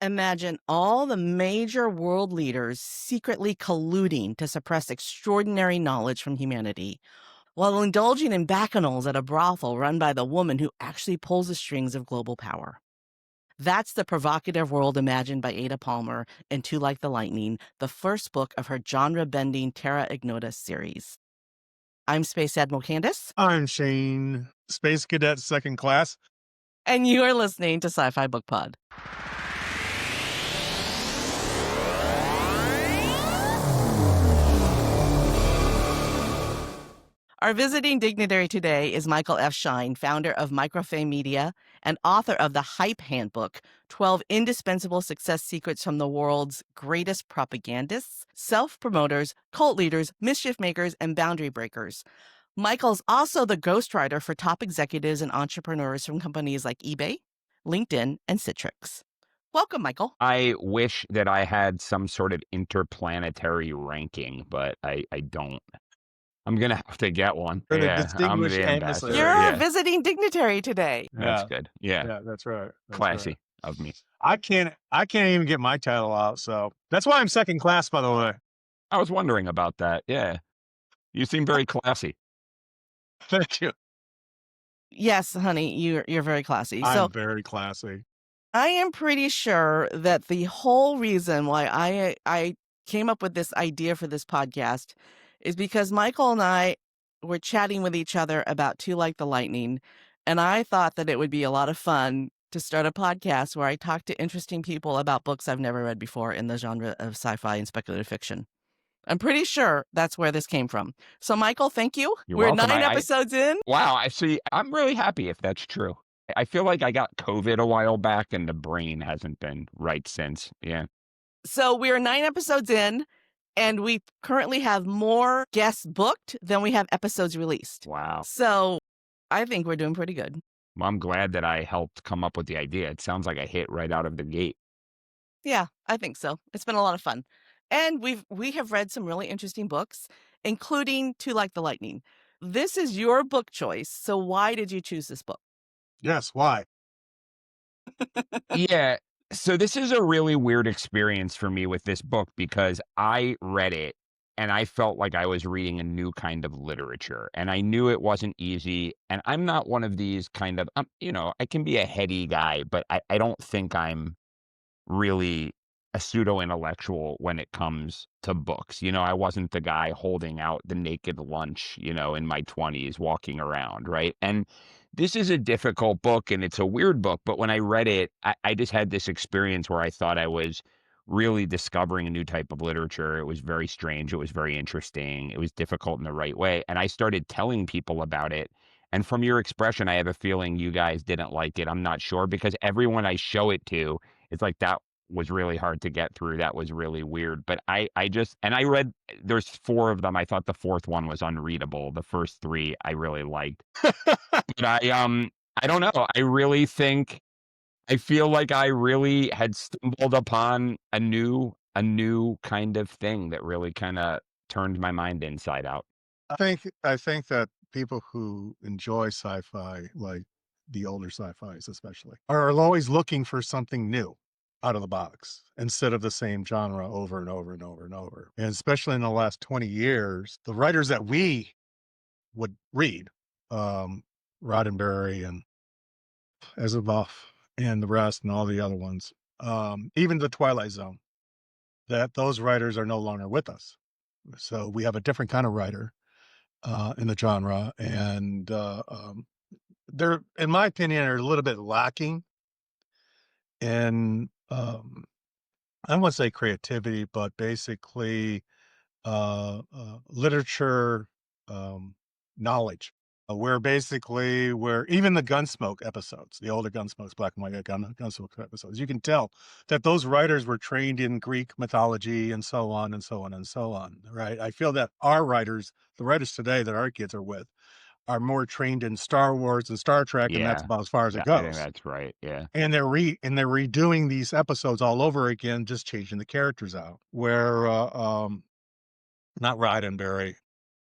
Imagine all the major world leaders secretly colluding to suppress extraordinary knowledge from humanity, while indulging in bacchanals at a brothel run by the woman who actually pulls the strings of global power. That's the provocative world imagined by Ada Palmer in Two Like the Lightning, the first book of her genre-bending Terra Ignota series. I'm Space Admiral Kandas. I'm Schein, Space Cadet Second Class. And you are listening to Sci-Fi Book Pod. Our visiting dignitary today is Michael F. Schein, founder of Microfame Media and author of the Hype Handbook, 12 Indispensable Success Secrets from the World's Greatest Propagandists, Self-Promoters, Cult Leaders, Mischief Makers, and Boundary Breakers. Michael's also the ghostwriter for top executives and entrepreneurs from companies like eBay, LinkedIn, and Citrix. Welcome, Michael. I wish that I had some sort of interplanetary ranking, but I don't. I'm going to have to get one. For the Yeah, I'm distinguished the ambassador. ambassador. You're Yeah, a visiting dignitary today. that's good. Yeah, Yeah, that's right. That's classy right. of me. I can't even get my title out, so that's why I'm second class, by the way. I was wondering about that. Yeah, you seem very classy. Thank you. Yes, honey, you're very classy. I'm very classy. I am pretty sure that the whole reason why I came up with this idea for this podcast is because Michael and I were chatting with each other about Two Like the Lightning, and I thought that it would be a lot of fun to start a podcast where I talk to interesting people about books I've never read before in the genre of sci-fi and speculative fiction. I'm pretty sure that's where this came from. So, Michael, thank you. You're We're welcome. 9 episodes in. Wow, I see. I'm really happy if that's true. I feel like I got COVID a while back and the brain hasn't been right since. Yeah. So we're 9 episodes in, and we currently have more guests booked than we have episodes released. Wow. So I think we're doing pretty good. Well, I'm glad that I helped come up with the idea. It sounds like I hit right out of the gate. Yeah, I think so. It's been a lot of fun. And we have read some really interesting books, including Two Like the Lightning. This is your book choice. So why did you choose this book? Yes, why? Yeah. So this is a really weird experience for me with this book because I read it and I felt like I was reading a new kind of literature and I knew it wasn't easy. And I'm not one of these kind of, I can be a heady guy, but I don't think I'm really a pseudo-intellectual when it comes to books. I wasn't the guy holding out the naked lunch, in my 20s walking around, right? And this is a difficult book and it's a weird book, but when I read it, I just had this experience where I thought I was really discovering a new type of literature. It was very strange. It was very interesting. It was difficult in the right way. And I started telling people about it. And from your expression, I have a feeling you guys didn't like it. I'm not sure because everyone I show it to, it's like that was really hard to get through. That was really weird. But I read, there's 4 of them. I thought the 4th one was unreadable. The first 3 I really liked. But I don't know. I feel like I really had stumbled upon a new kind of thing that really kind of turned my mind inside out. I think that people who enjoy sci-fi, like the older sci-fis especially, are always looking for something new out of the box instead of the same genre over and over and over and over. And especially in the last 20 years, the writers that we would read, Roddenberry and Asimov and the rest and all the other ones, even the Twilight Zone, that those writers are no longer with us. So we have a different kind of writer in the genre, and they're, in my opinion, are a little bit lacking in I don't want to say creativity, but basically literature knowledge. Where even the Gunsmoke episodes, the older Gunsmoke's black and white Gunsmoke episodes, you can tell that those writers were trained in Greek mythology and so on and so on and so on, right? I feel that our writers, the writers today that our kids are with, are more trained in Star Wars and Star Trek, and that's about as far as it I think goes. that's right. Yeah. And they're redoing these episodes all over again, just changing the characters out. Where not Roddenberry,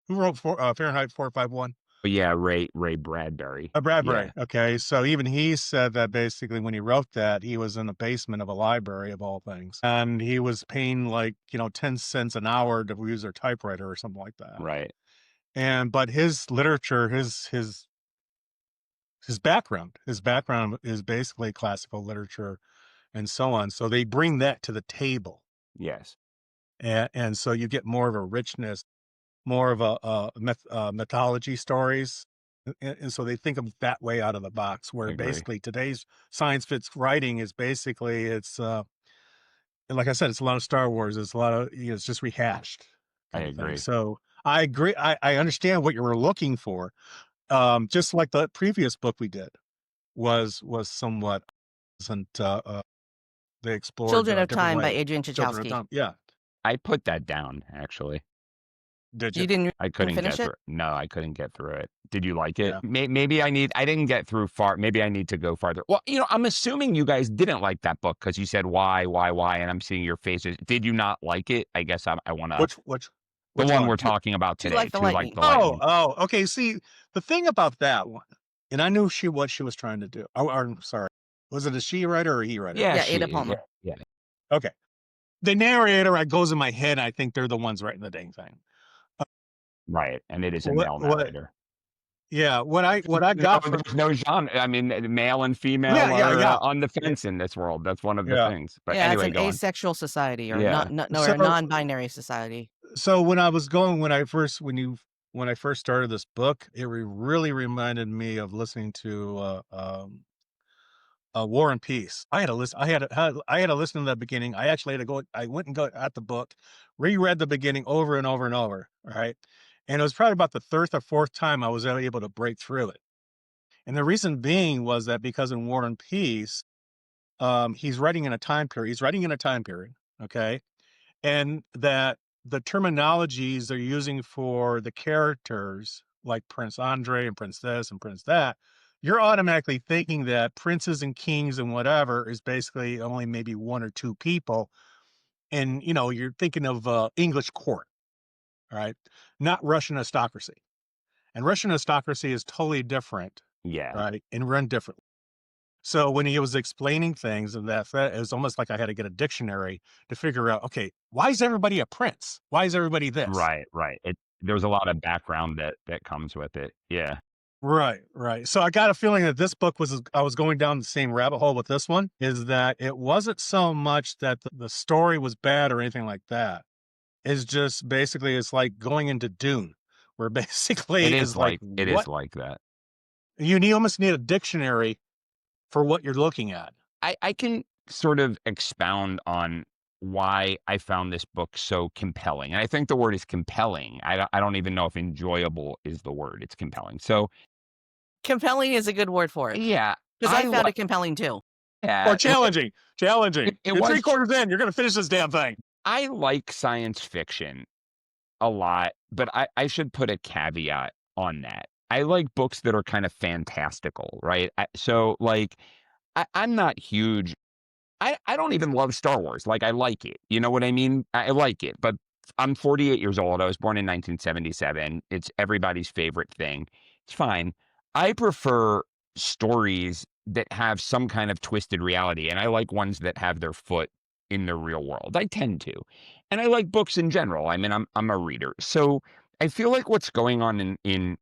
who wrote Fahrenheit 451? But yeah, Ray Bradbury. Bradbury. Yeah, Okay, so even he said that basically when he wrote that, he was in the basement of a library of all things, and he was paying like 10 cents an hour to use their typewriter or something like that. right. And but his literature, his background is basically classical literature and so on. So they bring that to the table, Yes, and so you get more of a richness, more of mythology stories. And so they think of that way out of the box, I where agree. basically today's science fiction writing is basically like I said, it's a lot of Star Wars. It's a lot of it's just rehashed I kind of thing. agree. So I agree. I understand what you were looking for. Just like the previous book we did was somewhat wasn't they explored Children of different Time by ways. Adrian Children of Tchaikovsky. Time. Yeah. I put that down, actually. Did you? You didn't I couldn't finish get it? through. No, I couldn't get through it. Did you like it? Yeah. Maybe I didn't get through far. Maybe I need to go farther. Well, I'm assuming you guys didn't like that book because you said why, and I'm seeing your faces. Did you not like it? I guess I want to. Which The which one one? we're talking about Two today, Like the To Like Lightning. the Oh, Lightning. okay. See, the thing about that one, and I knew what she was trying to do. Oh, I'm sorry. Was it a she writer or a he writer? Yeah, Yeah, Ada yeah, Palmer. yeah. Okay. The narrator, it goes in my head. I think they're the ones writing the dang thing. Right, and it is a What? male narrator. Yeah. What I No, got from. there's no genre. I mean, male and Yeah. female Yeah. are Yeah. on the Yeah. fence in this world. That's one of the Yeah. things. But Yeah, it's anyway, an go on. asexual society or Yeah, or a So non-binary society. when I was going when I first started this book, it really reminded me of listening to War and Peace. I had to listen. I had to listen to the beginning. I actually had to go. I went and got at the book, reread the beginning over and over and over. Right, and it was probably about the third or fourth time I was able to break through it. And the reason being was that because in War and Peace, he's writing in a time period. He's writing in a time period. Okay, and that the terminologies they're using for the characters, like Prince Andre and Prince this and Prince that, you're automatically thinking that princes and kings and whatever is basically only maybe one or two people. And, you're thinking of English court, right? Not Russian aristocracy. And Russian aristocracy is totally different, yeah, right? And run differently. So when he was explaining things and that it was almost like I had to get a dictionary to figure out, okay, why is everybody a prince? Why is everybody this? right. There's a lot of background that comes with it. Yeah, Right, right. So I got a feeling that this book I was going down the same rabbit hole with this one, is that it wasn't so much that the story was bad or anything like that. It's just basically it's like going into Dune, where it basically is is like what like that. almost need a dictionary for what you're looking at. I can sort of expound on why I found this book so compelling, and I think the word is compelling. I don't even know if enjoyable is the word. It's compelling. So Compelling is a good word for it yeah, because I found it compelling too. Or yeah, challenging. Challenging. it You're was. 3/4 in. You're gonna finish this damn thing. I like science fiction a lot, but I should put a caveat on that. I like books that are kind of fantastical, right? So like I'm not huge. I don't even love Star Wars. Like I like it. You know what I mean? I like it, but I'm 48 years old. I was born in 1977. It's everybody's favorite thing. It's fine. I prefer stories that have some kind of twisted reality, and I like ones that have their foot in the real world. I tend to. And I like books in general. I mean, I'm a reader. So I feel like what's going on in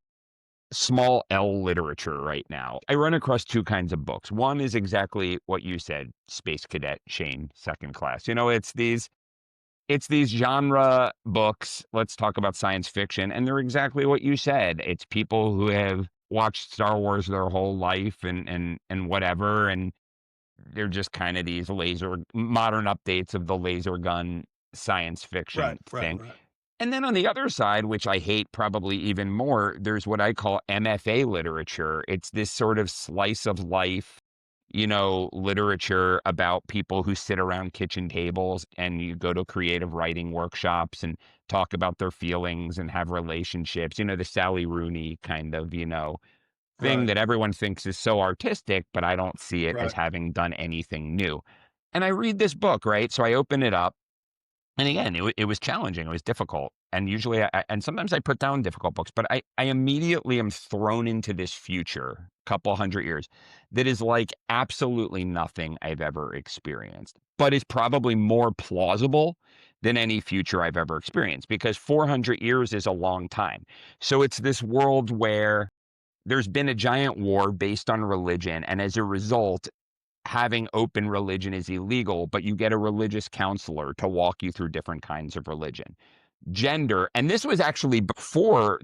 small L literature right now. I run across two kinds of books. One is exactly what you said, Space Cadet, Schein, second class. It's these genre books. Let's talk about science fiction, and they're exactly what you said. It's people who have watched Star Wars their whole life and whatever, and they're just kind of these laser modern updates of the laser gun science fiction Right, right, thing. right. And then on the other side, which I hate probably even more, there's what I call MFA literature. It's this sort of slice of life, literature about people who sit around kitchen tables and you go to creative writing workshops and talk about their feelings and have relationships, the Sally Rooney kind of, thing Right, that everyone thinks is so artistic, but I don't see it as right. having done anything new. And I read this book, right? So I open it up And again, it was challenging, it was difficult, and usually and sometimes I put down difficult books, but I immediately am thrown into this future, couple hundred years, that is like absolutely nothing I've ever experienced, but is probably more plausible than any future I've ever experienced, because 400 years is a long time. So it's this world where there's been a giant war based on religion, and as a result, having open religion is illegal, but you get a religious counselor to walk you through different kinds of religion. Gender, and this was actually before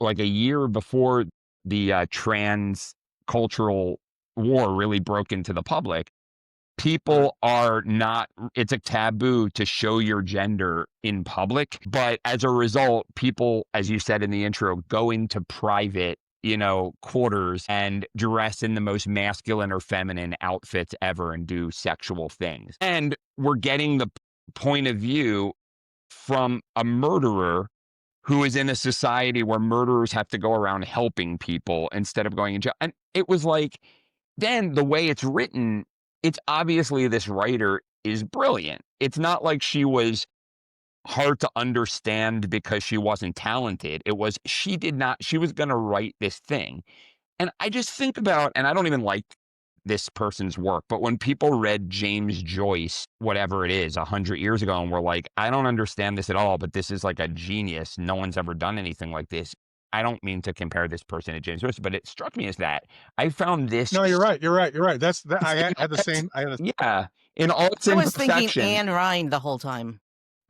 like a year before the trans cultural war really broke into the public. Right. People are not, it's a taboo to show your gender in public. But as a result, people, as you said in the intro, go into private, quarters and dress in the most masculine or feminine outfits ever and do sexual things. And we're getting the point of view from a murderer who is in a society where murderers have to go around helping people instead of going in jail. And it was like, then the way it's written, it's obviously this writer is brilliant. It's not like she was hard to understand because she wasn't talented. It was she was going to write this thing. And I just think about, and I don't even like this person's work, but when people read James Joyce, whatever it is, 100 years ago, and were like, I don't understand this at all, but this is like a genius. No one's ever done anything like this. I don't mean to compare this person to James Joyce, but it struck me as that. I found this, No, you're right. You're right. You're right. That's that. it's I in had the all its, same. I had a, yeah, in all its I was thinking imperfection. Anne Rind the whole time.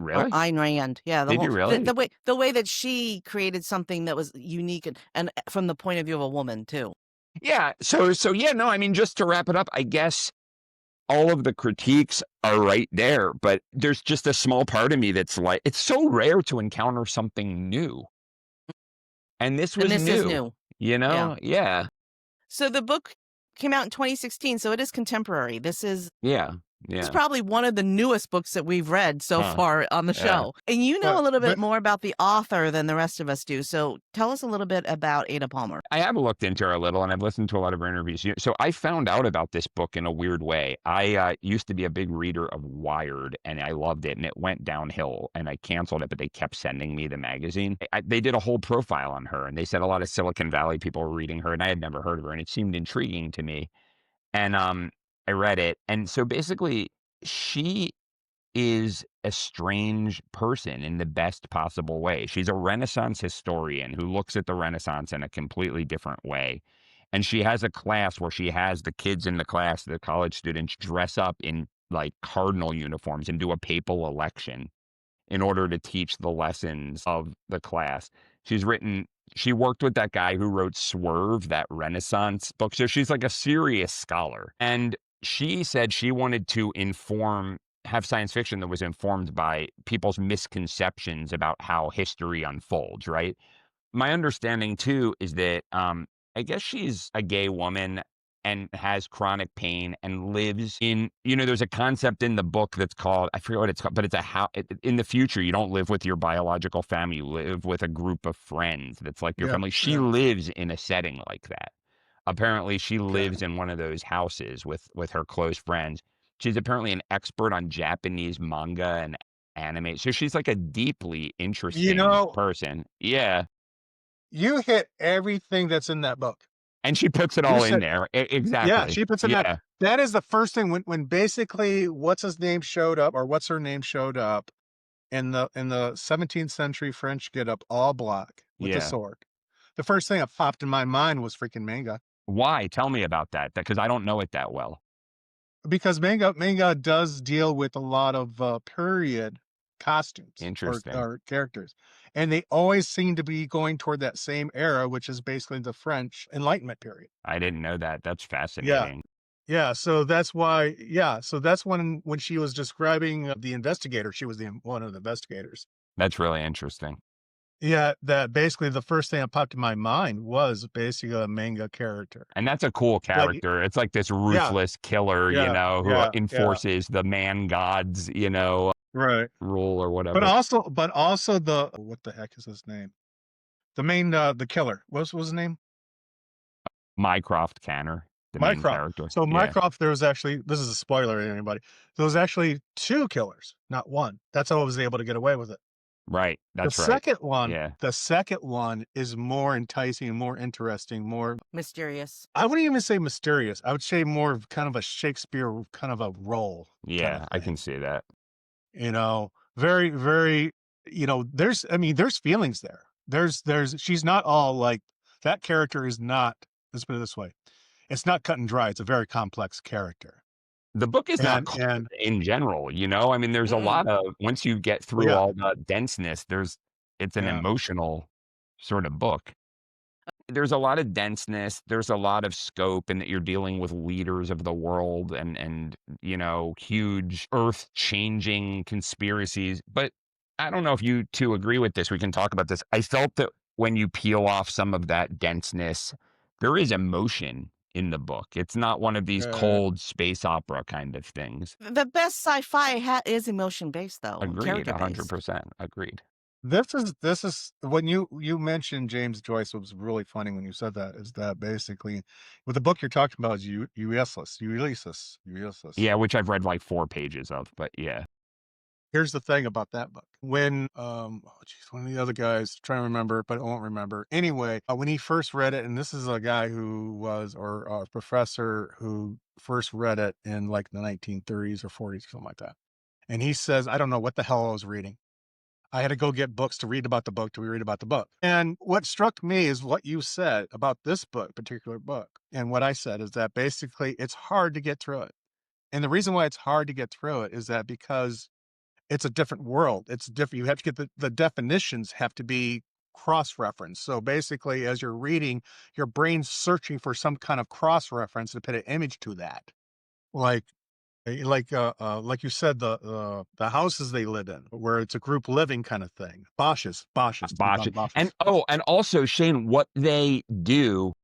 Or Really? Ayn Rand. Yeah, Did you really? the way that she created something that was unique and from the point of view of a woman too. Yeah. So yeah, no, I mean, just to wrap it up, I guess all of the critiques are right there, but there's just a small part of me that's like, it's so rare to encounter something new. And this And was this is new, new. you Yeah. know? Yeah. So the book came out in 2016, so it is contemporary. This is Yeah. It's Yeah. probably one of the newest books that we've read so Huh. far on the Yeah. show. And you know a little bit but more about the author than the rest of us do. So tell us a little bit about Ada Palmer. I have looked into her a little and I've listened to a lot of her interviews. So I found out about this book in a weird way. I used to be a big reader of Wired and I loved it and it went downhill and I canceled it, but they kept sending me the magazine. They did a whole profile on her and they said a lot of Silicon Valley people were reading her and I had never heard of her and it seemed intriguing to me. And I read it. And so basically, she is a strange person in the best possible way. She's a Renaissance historian who looks at the Renaissance in a completely different way. And she has a class where she has the kids in the class, the college students, dress up in like cardinal uniforms and do a papal election in order to teach the lessons of the class. She worked with that guy who wrote Swerve, that Renaissance book. So she's like a serious scholar. And she said she wanted to have science fiction that was informed by people's misconceptions about how history unfolds, right? My understanding too is that I guess she's a gay woman and has chronic pain and lives in, there's a concept in the book that's called, I forget what it's called, but it's a how in the future you don't live with your biological family, you live with a group of friends that's like your yeah, family. She yeah. lives in a setting like that. Apparently she Okay. lives in one of those houses with her close friends. She's apparently an expert on Japanese manga and anime. So she's like a deeply You interesting know, person. Yeah. you hit everything that's in that book. And she puts it You all in said, there. yeah, Exactly. she puts in that. Yeah. That is the first thing when basically what's his name showed up or what's her name showed up in the 17th century French get up all black with a Yeah. sword. The first thing that popped in my mind was freaking manga. Why? Tell me about that, because I don't know it that well. Because manga does deal with a lot of period costumes Interesting. or characters, and they always seem to be going toward that same era, which is basically the French Enlightenment period. I didn't know that. That's Yeah, fascinating. yeah. So that's why. Yeah, so that's when she was describing the investigator. She was one of the investigators. That's really interesting. Yeah, that basically the first thing that popped in my mind was basically a manga character. And that's a cool That character. It's like this yeah, ruthless killer, yeah, who yeah, yeah. enforces the man god's, Right. rule or But whatever. also the what the heck is his name? The main the killer. What was his name? Mycroft Canner. the main Mycroft. character. So Yeah, Mycroft, there was actually, this is a spoiler to anybody. There was actually two killers, not one. That's how I was able to get away with it. right. The That's right. second one, Yeah. the second one is more enticing, more interesting, more, Mysterious. I wouldn't even say mysterious. I would say more of kind of a Shakespeare kind of a role kind of Yeah, I can thing. see that. You know, very, very, there's, I mean, there's feelings there. She's not all like, that character is not, let's put it this way. It's not cut and dry. It's a very complex character. The book is not clear And in general, you know? I mean, there's a Mm-mm. lot of once you get well, through yeah, all the denseness, it's an yeah, emotional sort of book. There's a lot of denseness, there's a lot of scope in that you're dealing with leaders of the world and, huge earth-changing conspiracies, but I don't know if you 2 agree with this, we can talk about this. I felt that when you peel off some of that denseness, there is emotion in the book. It's not one of these uh, cold space opera kind of things. The best sci-fi is emotion-based, though, and Agreed, character-based. 100%, agreed. this is when you mentioned James Joyce. What was really funny when you said that is that basically, with the book you're talking about is Ulysses. Yeah, which I've read like 4 pages of, but yeah. Here's the thing about that book. When oh geez, one of the other guys, trying to remember, but I won't remember. Anyway, when he first read it, and this is a guy who was, or a professor who first read it in like the 1930s or 40s, something like that. And he says, I don't know what the hell I was reading. I had to go get books to read about the book, to read about the book. And what struck me is what you said about this book, particular book. And what I said is that basically it's hard to get through it. And the reason why it's hard to get through it is that because it's a different world. It's different. You have to get the definitions have to be cross-referenced. So basically, as you're reading, your brain's searching for some kind of cross-reference to put an image to that. Like like you said, the houses they live in, where it's a group living kind of thing. Bosches, to be Botch called it. And Bosches. and also, Shane, what they do,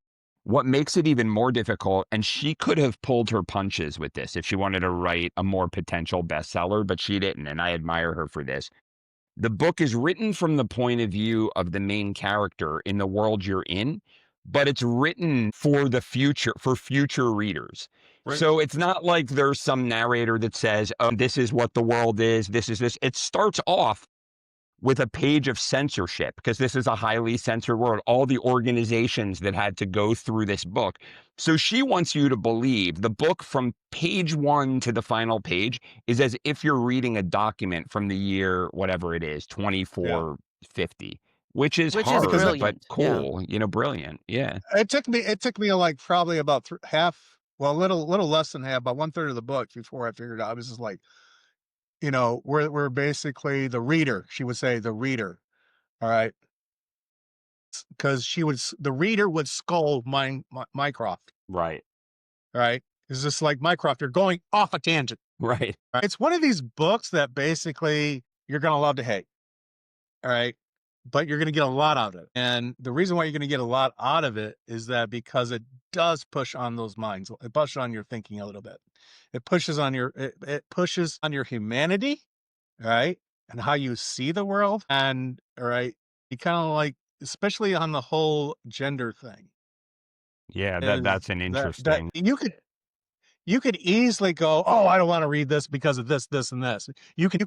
what makes it even more difficult, and she could have pulled her punches with this if she wanted to write a more potential bestseller, but she didn't, and I admire her for this. The book is written from the point of view of the main character in the world you're in, but it's written for the future, for future readers. Right. So it's not like there's some narrator that says, "Oh, this is what the world is, this is this." It starts off with a page of censorship because this is a highly censored world, all the organizations that had to go through this book. So she wants you to believe the book from page 1 to the final page is as if you're reading a document from the year, whatever it is, Yeah. 2450, which is Which is Because hard, but brilliant, yeah. cool, brilliant. Yeah. it took me like probably about half, well, a little less than half, about one third of the book before I figured out. I was just like, we're basically the reader. She would say the reader. All right. Because the reader would scold Mycroft. Right. All right. It's just like, Mycroft, you're going off a tangent. Right. Right? It's one of these books that basically you're going to love to hate. All right. But you're going to get a lot out of it. And the reason why you're going to get a lot out of it is that because it does push on those minds. It pushes on your thinking a little bit. It pushes on your humanity, right? And how you see the world. And all right, you kind of like, especially on the whole gender thing, Yeah, is that's an that interesting. you could easily go, oh, I don't want to read this because of this and this. You can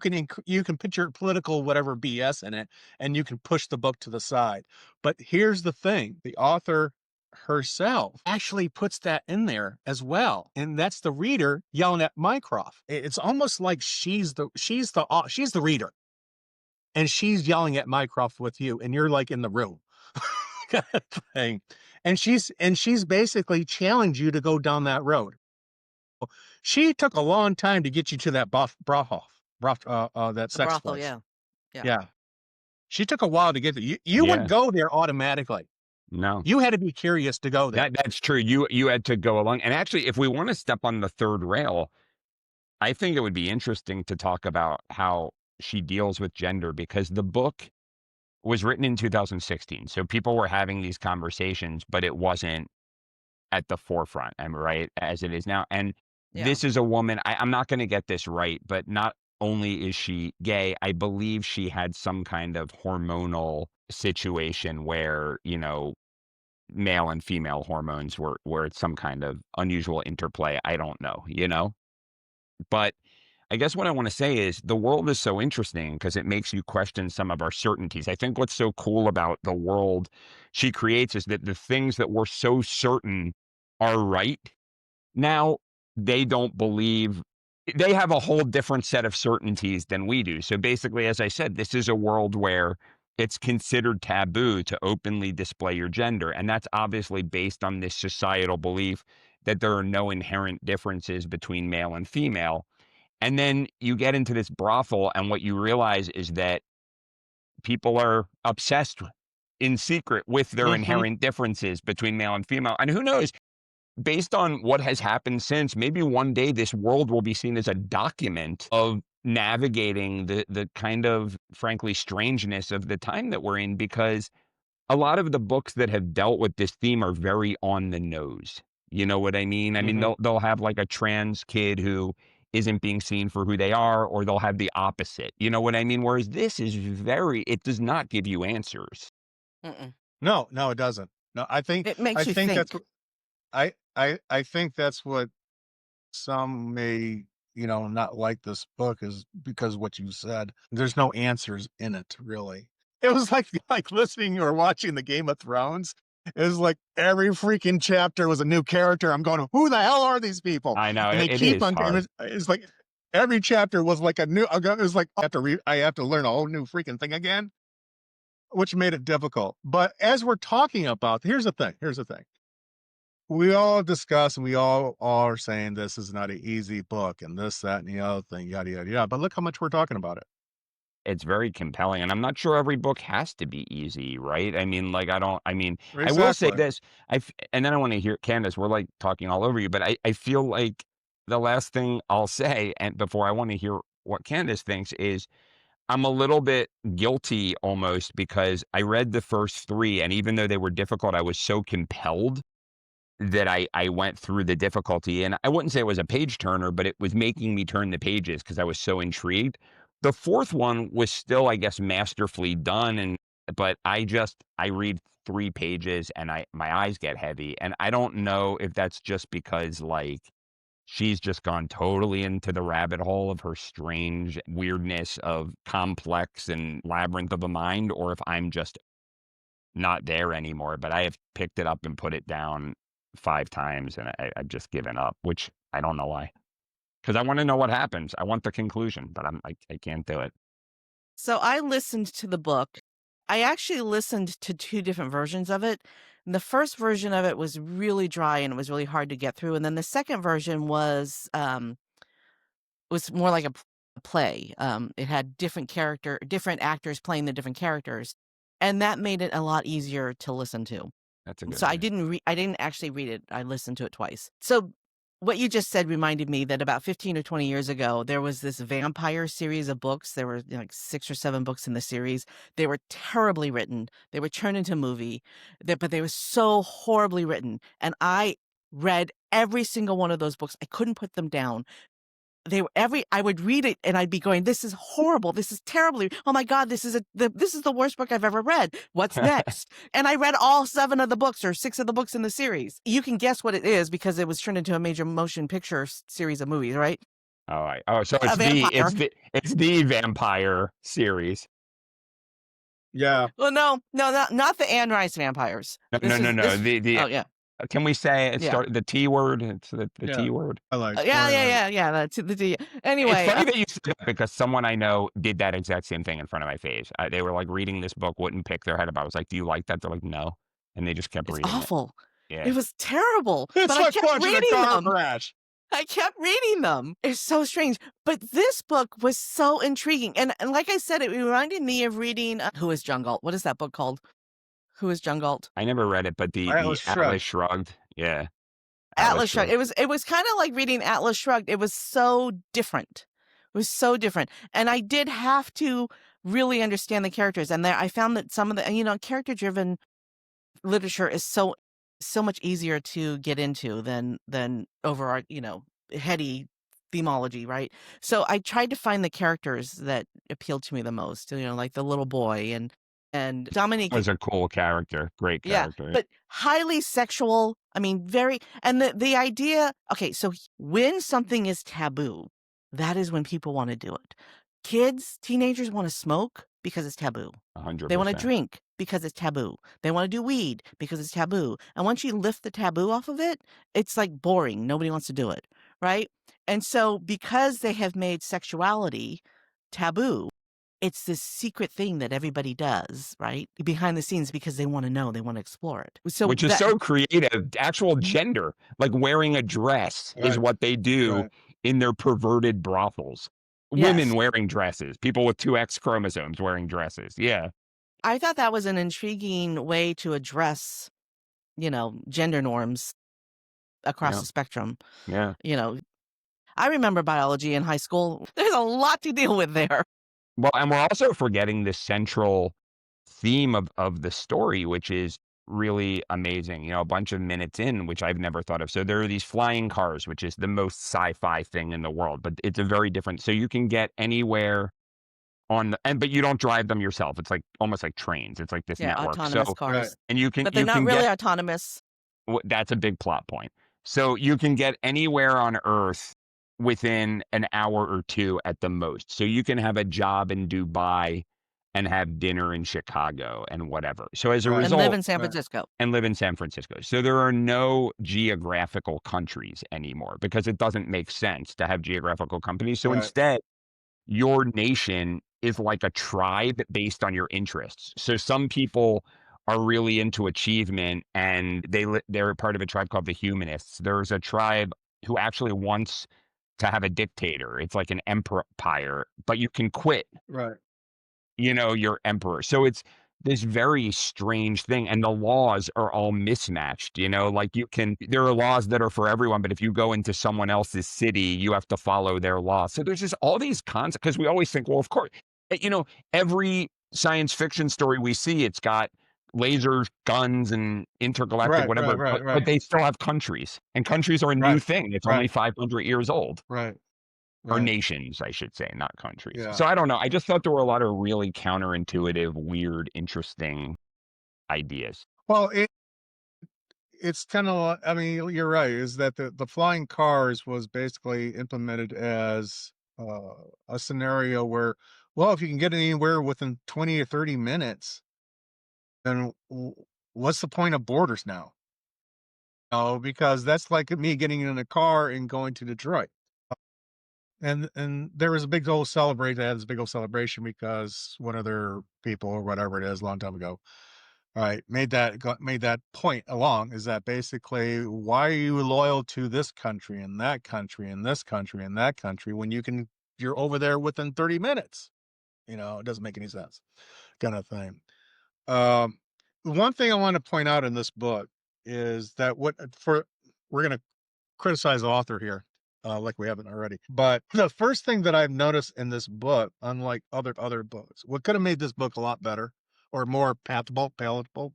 put your political whatever BS in it, and you can push the book to the side. But here's the thing: the author herself actually puts that in there as well, and that's the reader yelling at Mycroft. It's almost like she's the reader, and she's yelling at Mycroft with you, and you're like in the room. Kind of thing. And she's basically challenged you to go down that road. She took a long time to get you to that that The sex brothel, place. yeah. Yeah. Yeah. She took a while to get there. You wouldn't Yeah. go there automatically. No. You had to be curious to go there. That's true. You had to go along. And actually, if we want to step on the third rail, I think it would be interesting to talk about how she deals with gender because the book was written in 2016. So people were having these conversations, but it wasn't at the forefront, am I right? As it is now. And Yeah. this is a woman, I'm not going to get this right, but not only is she gay, I believe she had some kind of hormonal situation where, male and female hormones where it's some kind of unusual interplay. I don't know, you know? But I guess what I want to say is the world is so interesting because it makes you question some of our certainties. I think what's so cool about the world she creates is that the things that we're so certain are right now, they don't believe they have a whole different set of certainties than we do. So basically, as I said, this is a world where it's considered taboo to openly display your gender. And that's obviously based on this societal belief that there are no inherent differences between male and female. And then you get into this brothel, and what you realize is that people are obsessed in secret with their Hmm. inherent differences between male and female. And who knows, based on what has happened since, maybe one day this world will be seen as a document of navigating the kind of frankly strangeness of the time that we're in, because a lot of the books that have dealt with this theme are very on the nose. You know what I mean? I mean, Hmm. they'll have like a trans kid who isn't being seen for who they are, or they'll have the opposite. You know what I mean? Whereas this is it does not give you answers. Mm-mm. No, no, it doesn't. No, It I makes you think that's think. what I think that's what some may, not like this book is because what you said. There's no answers in it, really. It was like listening or watching the Game of Thrones. It was like every freaking chapter was a new character. I'm going, who the hell are these people? I know And they it keep is on. hard. It's like every chapter was like a new. It was like I have to learn a whole new freaking thing again, which made it difficult. But as we're talking about, here's the thing. Here's the thing. We all discuss and we all are saying this is not an easy book and this, that, and the other thing, yada, yada, yada. But look how much we're talking about it. It's very compelling, and I'm not sure every book has to be easy, right? I mean, like, I mean, I will say Exactly. this, and then I wanna hear Candace, we're, like, talking all over you, but I feel like the last thing I'll say, and before I wanna hear what Candace thinks, is I'm a little bit guilty almost because I read the first 3, and even though they were difficult, I was so compelled that I went through the difficulty, and I wouldn't say it was a page turner, but it was making me turn the pages because I was so intrigued. The 4th one was still, I guess, masterfully done, but I read 3 pages and my eyes get heavy, and I don't know if that's just because, like, she's just gone totally into the rabbit hole of her strange weirdness of complex and labyrinth of a mind, or if I'm just not there anymore, but I have picked it up and put it down 5 times, and I've just given up, which I don't know why. Because I wanna know what happens. I want the conclusion, but I can't do it. So I listened to the book. I actually listened to 2 different versions of it. And the first version of it was really dry and it was really hard to get through, and then the second version was more like a play. It had different actors playing the different characters, and that made it a lot easier to listen to. That's a good So thing. I didn't actually read it. I listened to it twice. So what you just said reminded me that about 15 or 20 years ago, there was this vampire series of books. There were like 6 or 7 books in the series. They were terribly written. They were turned into a movie, but they were so horribly written. And I read every single one of those books. I couldn't put them down. I would read it and I'd be going, this is horrible. This is terribly, oh my God, this is the worst book I've ever read. What's next? And I read all 7 of the books or 6 of the books in the series. You can guess what it is because it was turned into a major motion picture series of movies, right? Alright. Oh, so A vampire. it's the vampire series. Yeah. Well, no, not the Anne Rice vampires. No, no, no, no. Oh yeah, Can we say it yeah. start the T word? It's the Yeah. T word. I like, Yeah, right, yeah, right. yeah, yeah. That's the It's anyway. funny that you said that because someone I know did that exact same thing in front of my face. They were, like, reading this book, wouldn't pick their head up. I was like, "Do you like that?" They're like, "No," and they just kept It's reading it. awful. Yeah. It was terrible, It's but I like kept watching a reading car them. crash. I kept reading them. It's so strange. But this book was so intriguing. And like I said, it reminded me of reading Who is John Galt? What is that book called? Who is John Galt? I never read it, but the Atlas Atlas Shrugged. Shrugged. Yeah, Atlas Atlas Shrugged. Shrugged. It was kind of like reading Atlas Shrugged. It was so different. It was so different. And I did have to really understand the characters. And there I found that some of the, character driven literature is so much easier to get into than over heady themology, right? So I tried to find the characters that appealed to me the most, like the little boy, and and Dominique. Was a cool character. Great Yeah, character. but highly sexual. I mean, very, and the idea, okay, so when something is taboo, that is when people want to do it. Kids, teenagers want to smoke because it's taboo. They want to 100%. drink because it's taboo. They want to do weed because it's taboo. And once you lift the taboo off of it, it's like boring. Nobody wants to do it, right? And so because they have made sexuality taboo, it's this secret thing that everybody does, right? Behind the scenes because they want to know, they want to explore it. So Which is so creative. Actual gender, like wearing a dress is Right. what they do Right. in their perverted brothels. Yes. Women wearing dresses, people with 2 X chromosomes wearing dresses. Yeah. I thought that was an intriguing way to address, gender norms across Yeah. the spectrum. Yeah. I remember biology in high school. There's a lot to deal with there. Well, and we're also forgetting the central theme of the story, which is really amazing. A bunch of minutes in, which I've never thought of. So there are these flying cars, which is the most sci-fi thing in the world, but it's a very different. So you can get anywhere but you don't drive them yourself. It's like almost like trains. It's like this Yeah, network. autonomous So, cars. and But they're not can really get autonomous. that's a big plot point. So you can get anywhere on Earth within an hour or 2 at the most. So you can have a job in Dubai and have dinner in Chicago and whatever. So as a Right. And result, live in San Francisco. and live in San Francisco. So there are no geographical countries anymore because it doesn't make sense to have geographical companies. So Right. instead, your nation is like a tribe based on your interests. So some people are really into achievement and they're part of a tribe called the humanists. There's a tribe who actually wants to have a dictator. It's like an empire, but you can quit, Right. your emperor. So it's this very strange thing. And the laws are all mismatched, like there are laws that are for everyone, but if you go into someone else's city, you have to follow their laws. So there's just all these concepts because we always think, well, of course, every science fiction story we see, it's got lasers, guns, and intergalactic Right. whatever, Right. but Right. they still have countries, and countries are a new Right. thing. It's Right. only 500 years old. Right. Or Right. nations, I should say, not countries. Yeah. So I don't know. I just thought there were a lot of really counterintuitive, weird, interesting ideas. Well, it's kind of, I mean, you're right, is that the flying cars was basically implemented as a scenario where, well, if you can get anywhere within 20 or 30 minutes, then what's the point of borders now? Oh, because that's like me getting in a car and going to Detroit. And there was a big old celebration. They had this big old celebration because one of their people or whatever it is, a long time ago, right, made that point along is that basically why are you loyal to this country and that country and this country and that country when you're over there within 30 minutes? It doesn't make any sense, kind of thing. Um, one thing I want to point out in this book is that we're going to criticize the author here, like we haven't already. But the first thing that I've noticed in this book, unlike other books, what could have made this book a lot better or more palatable,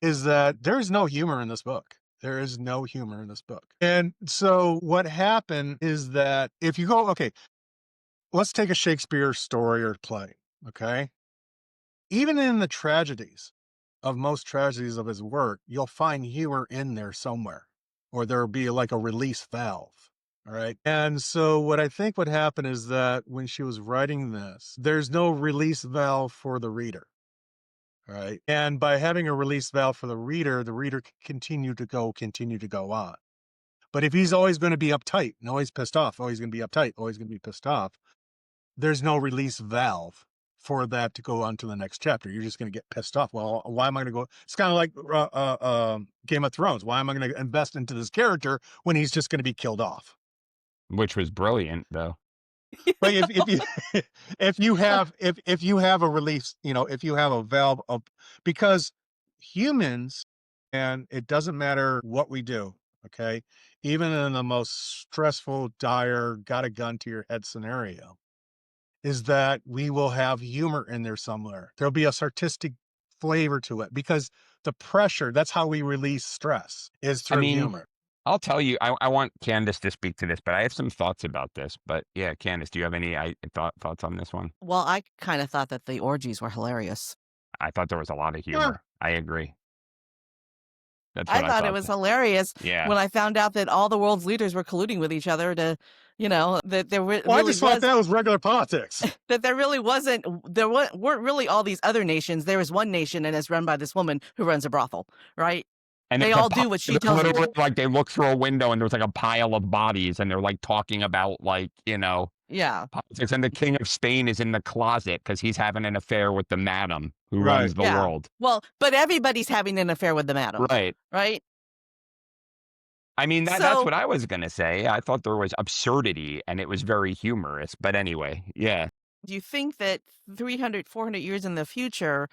is that there is no humor in this book. There is no humor in this book. And so what happened is that if you go, okay, let's take a Shakespeare story or play, okay? Even in the most tragedies of his work, you'll find humor in there somewhere, or there'll be like a release valve. All right. And so what I think would happen is that when she was writing this, there's no release valve for the reader. All right. And by having a release valve for the reader can continue to go on. But if he's always going to be uptight and always pissed off, always going to be uptight, always going to be pissed off, there's no release valve for that to go on to the next chapter. You're just going to get pissed off. Well, why am I going to go? It's kind of like Game of Thrones. Why am I going to invest into this character when he's just going to be killed off? Which was brilliant, though. But if you have a release, if you have a valve of, because humans, and it doesn't matter what we do, okay, even in the most stressful, dire, got a gun to your head scenario, is that we will have humor in there somewhere. There'll be a sarcastic flavor to it because the pressure, that's how we release stress, is through humor. I'll tell you, I want Candace to speak to this, but I have some thoughts about this. But yeah, Candace, do you have any thoughts on this one? Well, I kind of thought that the orgies were hilarious. I thought there was a lot of Yeah. humor. I agree. That's I what I thought it thought. was hilarious Yeah. when I found out that all the world's leaders were colluding with each other to, that there Well, I really just thought was that was regular politics. that there really wasn't weren't really all these other nations. There was one nation, and it's run by this woman who runs a brothel, right? And They there's a all do what she there's tells them to literally, do. like, they look through a window and there's, like, a pile of bodies, and they're, like, talking about, like, Yeah, politics, and the king of Spain is in the closet because he's having an affair with the madam who Right. runs the yeah. world. Well, but everybody's having an affair with the madam, Right. right? I mean, that's So what I was gonna say. I thought there was absurdity, and it was very humorous, but anyway, yeah. do you think that 300, 400 years in the future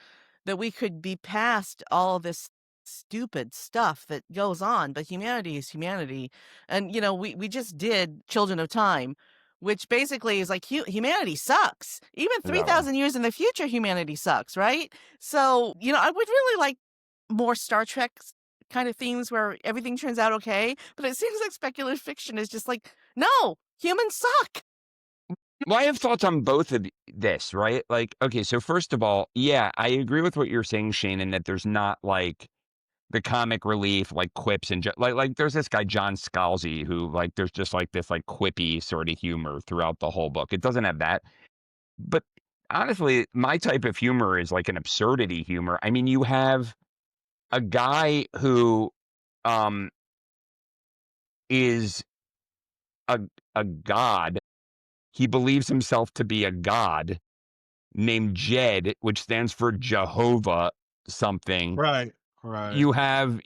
that we could be past all this stupid stuff that goes on, but humanity is humanity. And we just did Children of Time, which basically is like humanity sucks. Even Is that right? 3,000 years in the future humanity sucks, right? So, I would really like more Star Trek kind of themes where everything turns out okay, but it seems like speculative fiction is just like, no, humans suck. Well, I have thoughts on both of this, right? Like, okay, so first of all, yeah, I agree with what you're saying, Shane, in that there's not like the comic relief, like quips and like there's this guy John Scalzi who like there's just like this like quippy sort of humor throughout the whole book. It doesn't have that, but honestly, my type of humor is like an absurdity humor. I mean, you have a guy who um is a a god. He believes himself to be a god named Jed, which stands for Jehovah something. Right. Right. You have,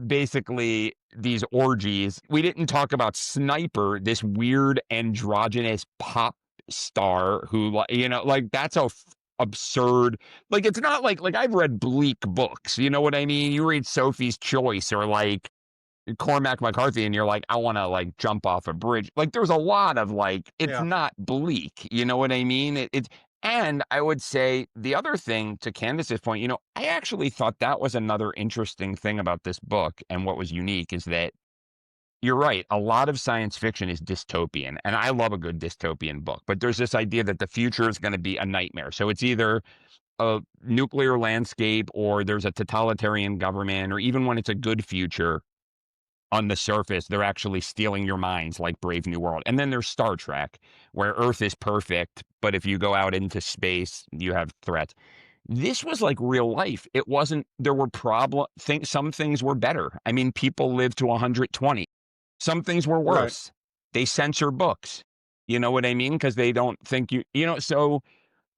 basically these orgies. We didn't talk about Sniper, this weird androgynous pop star who, like that's absurd. Like it's not like I've read bleak books. You know what I mean? You read Sophie's Choice or like Cormac McCarthy, and you're like, I want to like jump off a bridge. Like there's a lot of like, it's Yeah. not bleak. You know what I mean? It's and I would say the other thing to Candace's point, I actually thought that was another interesting thing about this book, and what was unique is that you're right. A lot of science fiction is dystopian, and I love a good dystopian book. But there's this idea that the future is going to be a nightmare. So it's either a nuclear landscape, or there's a totalitarian government, or even when it's a good future on the surface, they're actually stealing your minds like Brave New World. And then there's Star Trek, where Earth is perfect, but if you go out into space, you have threats. This was like real life. It wasn't, there were some things were better. I mean, people lived to 120. Some things were Right. worse. They censor books. You know what I mean? Because they don't think so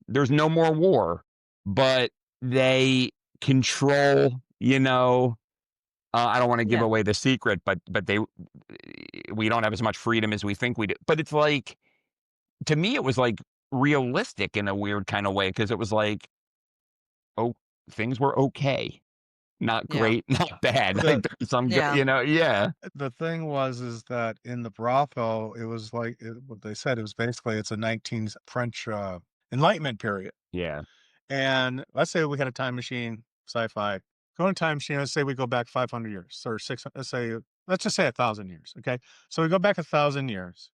there's no more war, but they control, I don't want to give Yeah. away the secret, but we don't have as much freedom as we think we do. But it's like, to me, it was like realistic in a weird kind of way, because it was like, oh, things were okay, not Yeah. great, not bad. The Like there's some good, Yeah. yeah, the thing was is that in the brothel, it was like what they said. It was basically it's a 19th French Enlightenment period. yeah, And let's say we had a time machine, sci-fi. Go in a time machine. Let's say we go back 500 years or six. Let's just say 1,000 years. Okay, so we go back 1,000 years,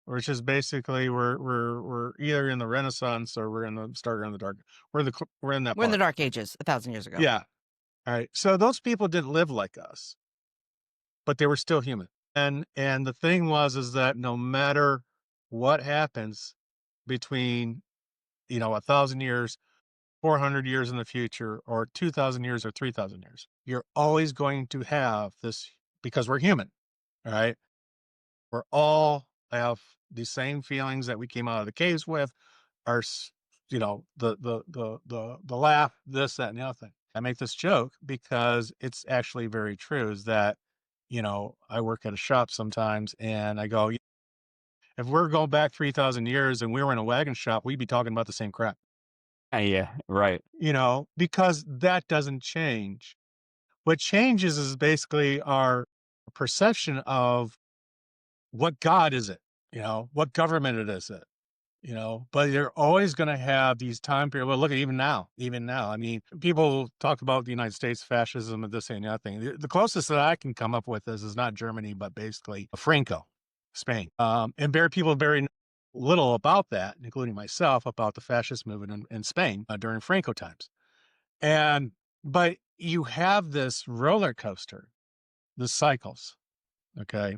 which is basically we're either in the Renaissance or we're in the starting in the dark. We're in that We're in the part. Dark Ages 1,000 years ago. Yeah. All right. So those people didn't live like us, but they were still human. And the thing was is that no matter what happens between 1,000 years, 400 years in the future, or 2,000 years, or 3,000 years, you're always going to have this because we're human. All right. We're all have the same feelings that we came out of the caves with. Our, the laugh, this, that, and the other thing. I make this joke because it's actually very true. Is that I work at a shop sometimes, and I go, if we're going back 3,000 years and we were in a wagon shop, we'd be talking about the same crap. yeah, right, Because that doesn't change. What changes is basically our perception of what God is it, what government it is it, but you're always going to have these time periods. Well, look at even now. I mean, people talk about the United States fascism and this and that thing. The closest that I can come up with is not Germany, but basically Franco, Spain. And people very little about that, including myself, about the fascist movement in Spain during Franco times. And but you have this roller coaster, the cycles. Okay.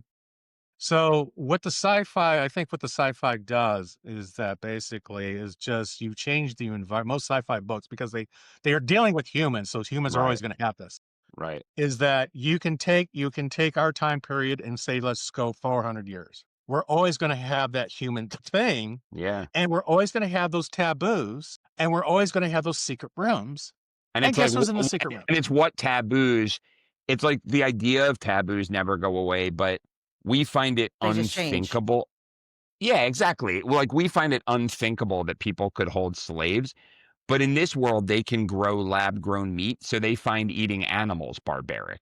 So I think what the sci-fi does is that basically is just you change the environment. Most sci-fi books, because they are dealing with humans, so humans are always Right. going to have this. Right. Is that you can take our time period and say let's go 400 years. We're always going to have that human thing, Yeah. and we're always going to have those taboos, and we're always going to have those secret rooms. And And it's like, guess who's in the secret room? and it's what taboos, it's like the idea of taboos never go away, but we find it They just change. unthinkable. Yeah, exactly. Well, like we find it unthinkable that people could hold slaves, but in this world, they can grow lab grown meat. So they find eating animals barbaric.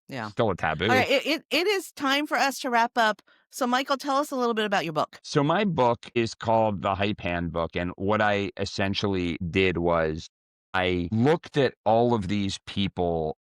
Yeah. Still a taboo. Okay, it is time for us to wrap up. So, Michael, tell us a little bit about your book. So my book is called The Hype Handbook, and what I essentially did was I looked at all of these people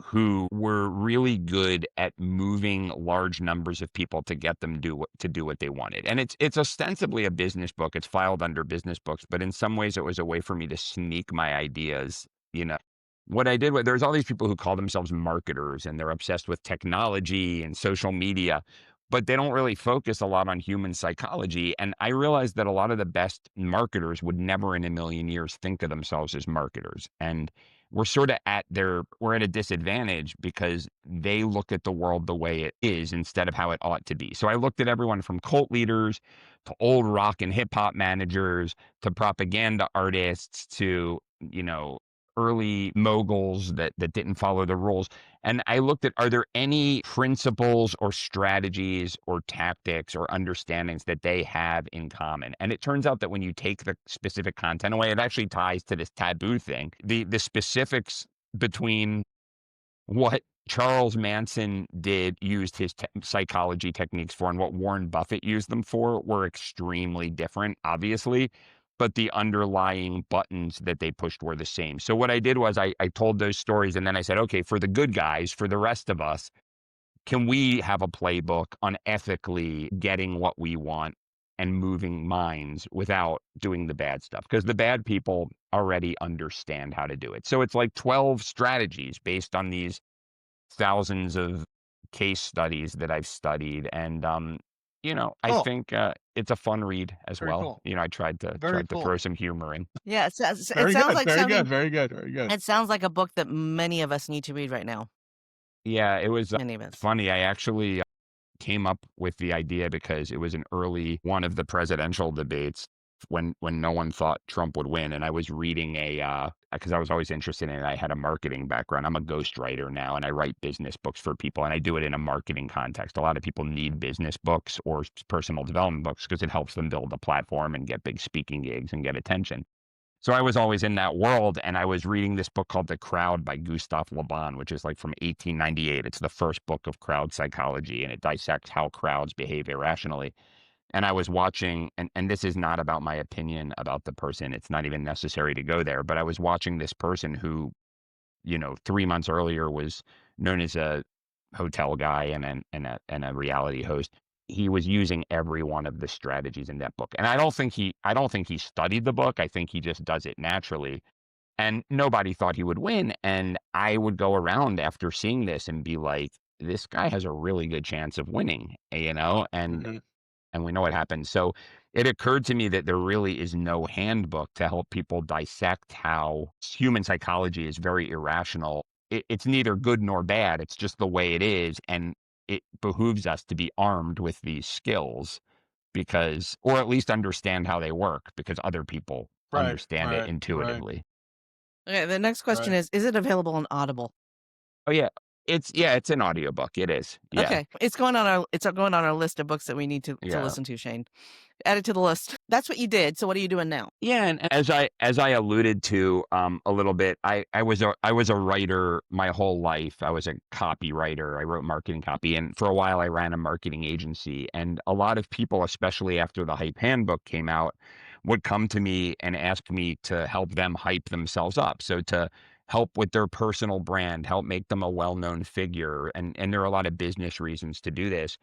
who were really good at moving large numbers of people to get them to do what they wanted. And it's ostensibly a business book. It's filed under business books, but in some ways it was a way for me to sneak my ideas, you know. What I did was there's all these people who call themselves marketers and they're obsessed with technology and social media, but they don't really focus a lot on human psychology. And I realized that a lot of the best marketers would never in a million years think of themselves as marketers. And we're sort of we're at a disadvantage because they look at the world the way it is instead of how it ought to be. So I looked at everyone from cult leaders to old rock and hip hop managers to propaganda artists to, early moguls that didn't follow the rules. And I looked at, are there any principles or strategies or tactics or understandings that they have in common? And it turns out that when you take the specific content away, it actually ties to this taboo thing. The specifics between what Charles Manson used his psychology techniques for and what Warren Buffett used them for were extremely different, obviously, but the underlying buttons that they pushed were the same. So what I did was I told those stories and then I said, okay, for the good guys, for the rest of us, can we have a playbook on ethically getting what we want and moving minds without doing the bad stuff? Because the bad people already understand how to do it. So it's like 12 strategies based on these thousands of case studies that I've studied. And, I Cool. think it's a fun read as Very well. cool. I tried to Very throw cool. some humor in. Yeah, it Very sounds good. like Very something. good. Very good. Very good. It sounds like a book that many of us need to read right now. Yeah, it was Many of us. funny. I actually came up with the idea because it was an early one of the presidential debates when no one thought Trump would win. And I was reading because I was always interested in it. I had a marketing background. I'm a ghostwriter now and I write business books for people and I do it in a marketing context. A lot of people need business books or personal development books because it helps them build a platform and get big speaking gigs and get attention. So I was always in that world, and I was reading this book called The Crowd by Gustave Le Bon, which is like from 1898. It's the first book of crowd psychology, and it dissects how crowds behave irrationally. And I was watching, and this is not about my opinion about the person. It's not even necessary to go there, but I was watching this person who, 3 months earlier was known as a hotel guy and a reality host. He was using every one of the strategies in that book. And I don't think he studied the book. I think he just does it naturally. And nobody thought he would win. And I would go around after seeing this and be like, this guy has a really good chance of winning, Mhm. and we know what happened. So it occurred to me that there really is no handbook to help people dissect how human psychology is very irrational. It's neither good nor bad. It's just the way it is. And it behooves us to be armed with these skills or at least understand how they work because other people Right. understand it Right. Right. intuitively. Okay, the next question Right. is it available on Audible? Oh yeah. It's an audiobook. It is. Yeah. Okay, it's going on our list of books that we need to Yeah. listen to, Schein. Add it to the list. That's what you did. So what are you doing now? Yeah, and as I alluded to a little bit, I was a writer my whole life. I was a copywriter. I wrote marketing copy, and for a while I ran a marketing agency. And a lot of people, especially after the Hype Handbook came out, would come to me and ask me to help them hype themselves up. So to help with their personal brand, help make them a well-known figure, and there are a lot of business reasons to do this.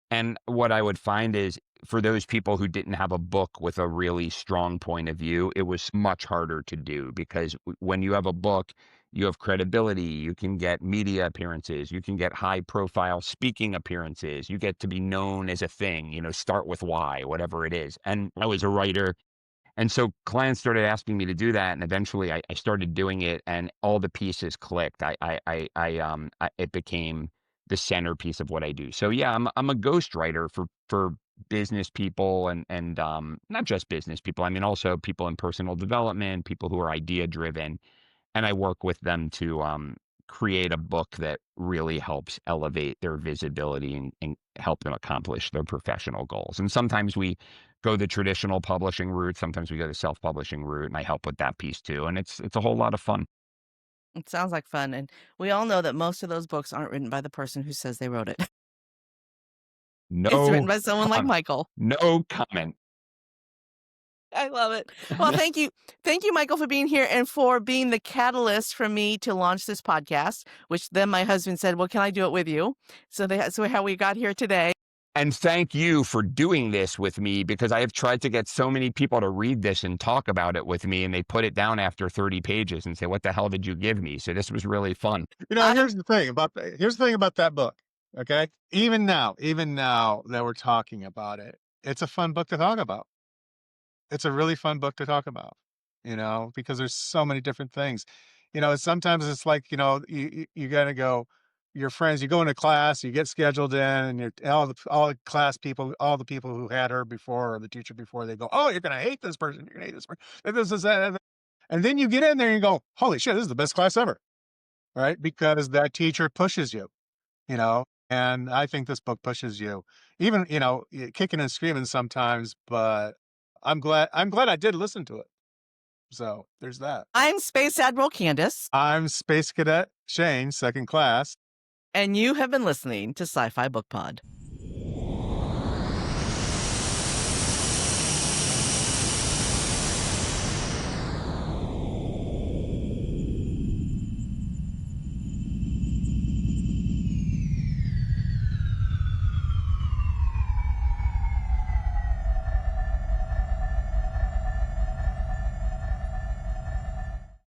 And what I would find is for those people who didn't have a book with a really strong point of view, it was much harder to do because when you have a book, you have credibility, you can get media appearances, you can get high profile speaking appearances, you get to be known as a thing, start with why, whatever it is. And I was a writer, and so clients started asking me to do that, and eventually I started doing it, and all the pieces clicked. It became the centerpiece of what I do. So yeah, I'm a ghostwriter for business people and not just business people. I mean, also people in personal development, people who are idea driven, and I work with them to create a book that really helps elevate their visibility and help them accomplish their professional goals. And sometimes we go the traditional publishing route, sometimes we go the self-publishing route, and I help with that piece too. And it's a whole lot of fun. It sounds like fun, and we all know that most of those books aren't written by the person who says they wrote it. It's written No by someone like comment. Michael. No comment. I love it. Well, thank you. Thank you, Michael, for being here and for being the catalyst for me to launch this podcast, which then my husband said, well, can I do it with you? So how we got here today. And thank you for doing this with me, because I have tried to get so many people to read this and talk about it with me, and they put it down after 30 pages and say, what the hell did you give me? So this was really fun. Here's the thing about that book. Okay. Even now that we're talking about it, it's a fun book to talk about. It's a really fun book to talk about, because there's so many different things. Sometimes it's like, you got to go, your friends, you go into class, you get scheduled in, and all the class people, all the people who had her before or the teacher before, they go, oh, you're going to hate this person. You're going to hate this person. And this is that. And then you get in there and you go, holy shit, this is the best class ever. Right. Because that teacher pushes you, and I think this book pushes you, even, kicking and screaming sometimes, but I'm glad I did listen to it. So there's that. I'm Space Admiral Kandas. I'm Space Cadet Schein, second class. And you have been listening to Sci-Fi Book Pod.